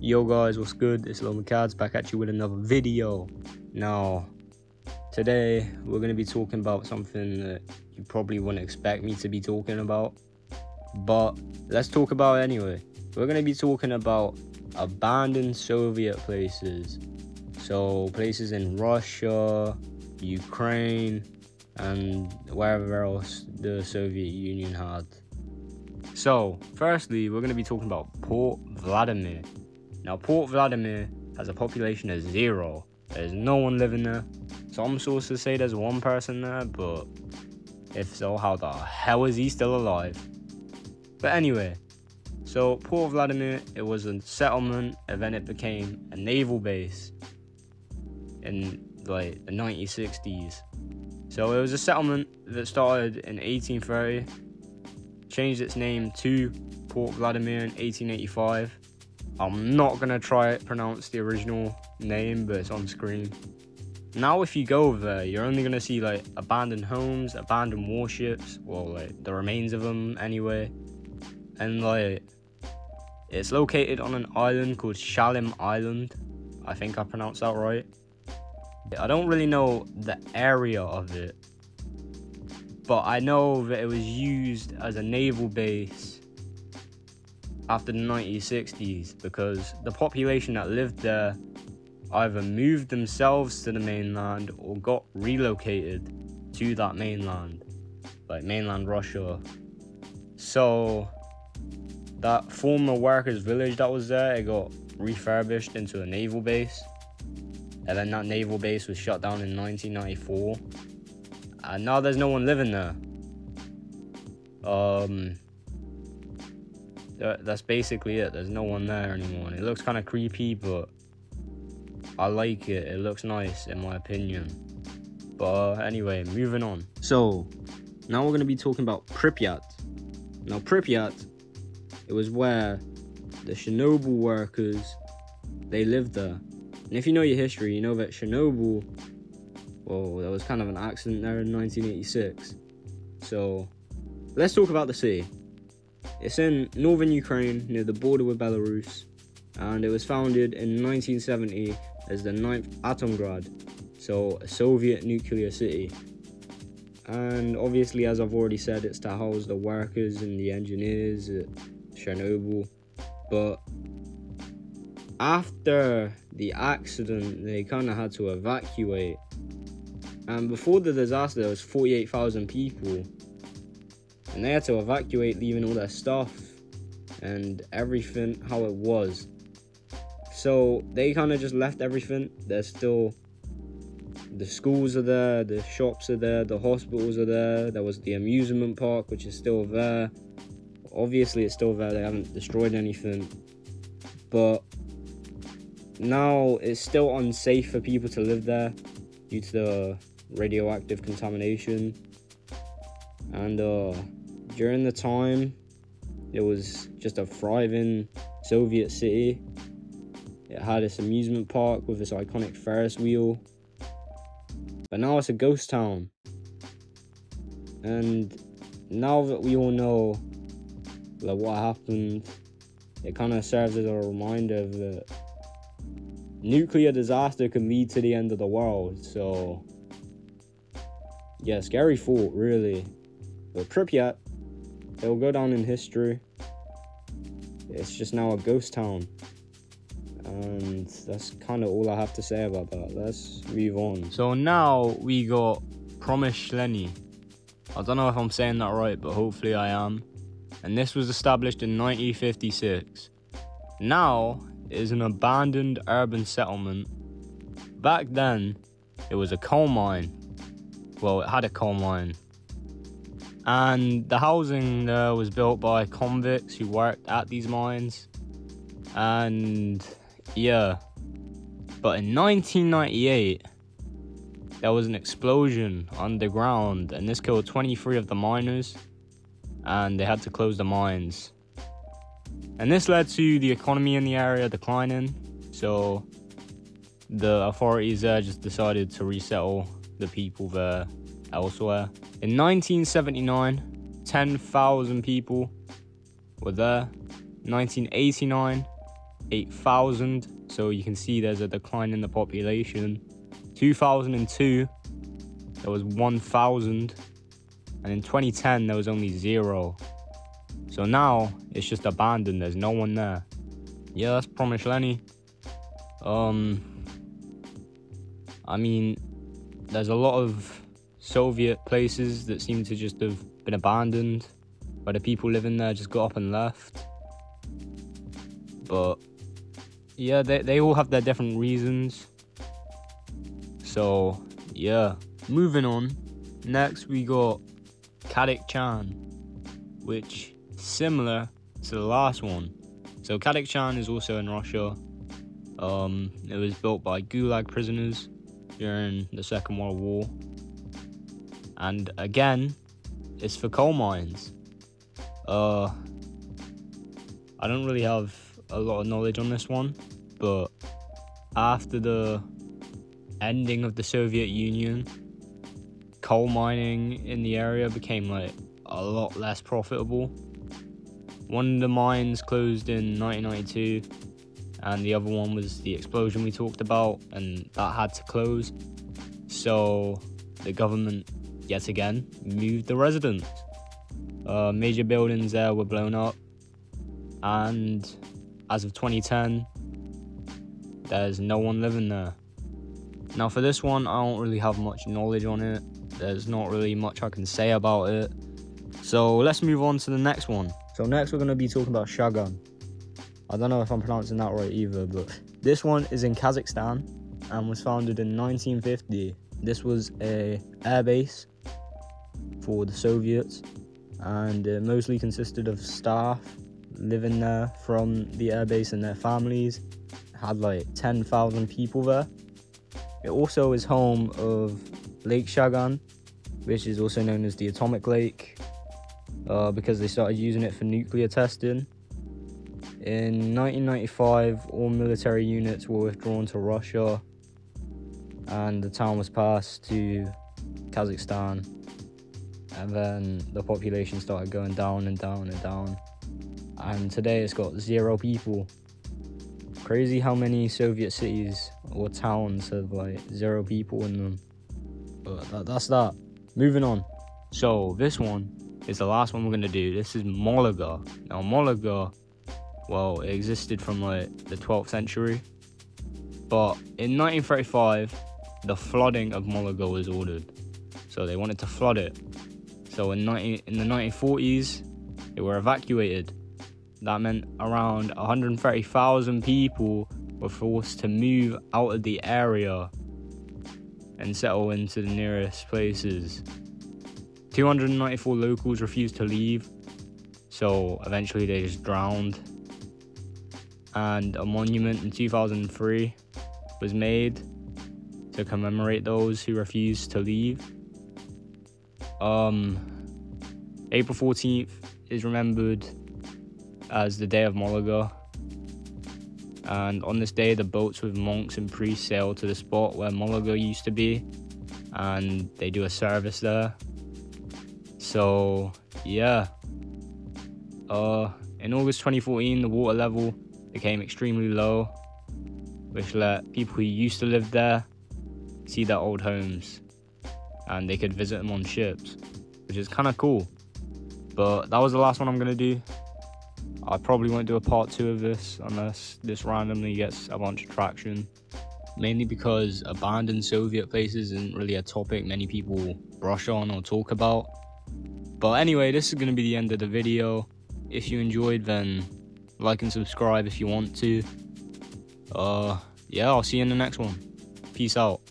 Yo guys, what's good? It's Lil McCads back at you with another video. Now, today we're going to be talking about something that you probably wouldn't expect me to be talking about, but let's talk about it anyway. We're going to be talking about abandoned Soviet places. So places in Russia, Ukraine, and wherever else the Soviet Union had. So, firstly, we're going to be talking about Port Vladimir. Now, Port Vladimir has a population of 0. There's no one living there. Some sources say there's one person there, but if so, how the hell is he still alive? But anyway, so Port Vladimir, it was a settlement, and then it became a naval base in like the 1960s. So it was a settlement that started in 1830, changed its name to Port Vladimir in 1885. I'm not gonna try to pronounce the original name, but it's on screen. Now if you go over there, you're only gonna see like abandoned homes, abandoned warships, well, like the remains of them anyway. And like, it's located on an island called Shalim Island. I think I pronounced that right. I don't really know the area of it, but I know that it was used as a naval base after the 1960s because the population that lived there either moved themselves to the mainland or got relocated to that mainland, like mainland Russia. So that former workers' village that was there, it got refurbished into a naval base. And then that naval base was shut down in 1994. And now there's no one living there. That's basically it. There's no one there anymore. And it looks kind of creepy, but I like it. It looks nice, in my opinion. But anyway, moving on. So, now we're going to be talking about Pripyat. Now, Pripyat, it was where the Chernobyl workers, they lived there. And if you know your history, you know that Chernobyl, well, there was kind of an accident there in 1986. So, let's talk about the city. It's in northern Ukraine, near the border with Belarus, and it was founded in 1970 as the 9th Atomgrad, so a Soviet nuclear city. And obviously, as I've already said, it's to house the workers and the engineers at Chernobyl. But after the accident, they kind of had to evacuate. And before the disaster, there was 48,000 people. And they had to evacuate, leaving all their stuff and everything how it was. So they kind of just left everything. There's still, the schools are there, the shops are there, the hospitals are there. There was the amusement park, which is still there. Obviously, it's still there. They haven't destroyed anything. But now it's still unsafe for people to live there due to the radioactive contamination. And during the time, it was just a thriving Soviet city. It had its amusement park with its iconic Ferris wheel. But now it's a ghost town. And now that we all know like what happened, it kind of serves as a reminder that nuclear disaster can lead to the end of the world. So yeah, scary thought, really. But Pripyat, it will go down in history. It's just now a ghost town. And that's kind of all I have to say about that. Let's move on. So now we got Promyshlenny. I don't know if I'm saying that right, but hopefully I am. And this was established in 1956. Now it is an abandoned urban settlement. Back then, it was a coal mine. Well, it had a coal mine. And the housing there was built by convicts who worked at these mines. And yeah, but in 1998, there was an explosion underground, and this killed 23 of the miners, and they had to close the mines. And this led to the economy in the area declining, so the authorities there just decided to resettle the people there elsewhere. In 1979, 10,000 people were there. 1989, 8,000. So you can see there's a decline in the population. 2002, there was 1,000. And in 2010, there was only 0. So now, it's just abandoned. There's no one there. Yeah, that's Promyshleni. I mean, there's a lot of Soviet places that seem to just have been abandoned, where the people living there just got up and left. But yeah, they all have their different reasons. So yeah, moving on. Next we got Kazakh, which is similar to the last one. So Kazakh is also in Russia. It was built by Gulag prisoners during the Second World War. And again, it's for coal mines. I don't really have a lot of knowledge on this one, but after the ending of the Soviet Union, coal mining in the area became like a lot less profitable. One of the mines closed in 1992, and the other one was the explosion we talked about, and that had to close. So the government yet again moved the residents. Major buildings there were blown up, and as of 2010, there's no one living there. Now for this one, I don't really have much knowledge on it. There's not really much I can say about it. So let's move on to the next one. So next we're going to be talking about Shagan. I don't know if I'm pronouncing that right either, but this one is in Kazakhstan and was founded in 1950. This was a airbase for the Soviets, and it mostly consisted of staff living there from the airbase and their families. It had like 10,000 people there. It also is home of Lake Shagan, which is also known as the Atomic Lake, because they started using it for nuclear testing. In 1995, all military units were withdrawn to Russia, and the town was passed to Kazakhstan. And then the population started going down and down and down. And today it's got 0 people. Crazy how many Soviet cities or towns have like 0 people in them. But that's that. Moving on. So this one is the last one we're going to do. This is Mologa. Now Mologa, well, it existed from like the 12th century. But in 1935, the flooding of Mologa was ordered. So they wanted to flood it. So in the 1940s, they were evacuated. That meant around 130,000 people were forced to move out of the area and settle into the nearest places. 294 locals refused to leave, so eventually they just drowned. And a monument in 2003 was made to commemorate those who refused to leave. April 14th is remembered as the day of Mologa, and on this day the boats with monks and priests sail to the spot where Mologa used to be, and they do a service there. So yeah, in August 2014 the water level became extremely low, which let people who used to live there see their old homes, and they could visit them on ships, which is kind of cool. But that was the last one I'm going to do. I probably won't do a part 2 of this unless this randomly gets a bunch of traction. Mainly because abandoned Soviet places isn't really a topic many people brush on or talk about. But anyway, this is going to be the end of the video. If you enjoyed, then like and subscribe if you want to. Yeah, I'll see you in the next one. Peace out.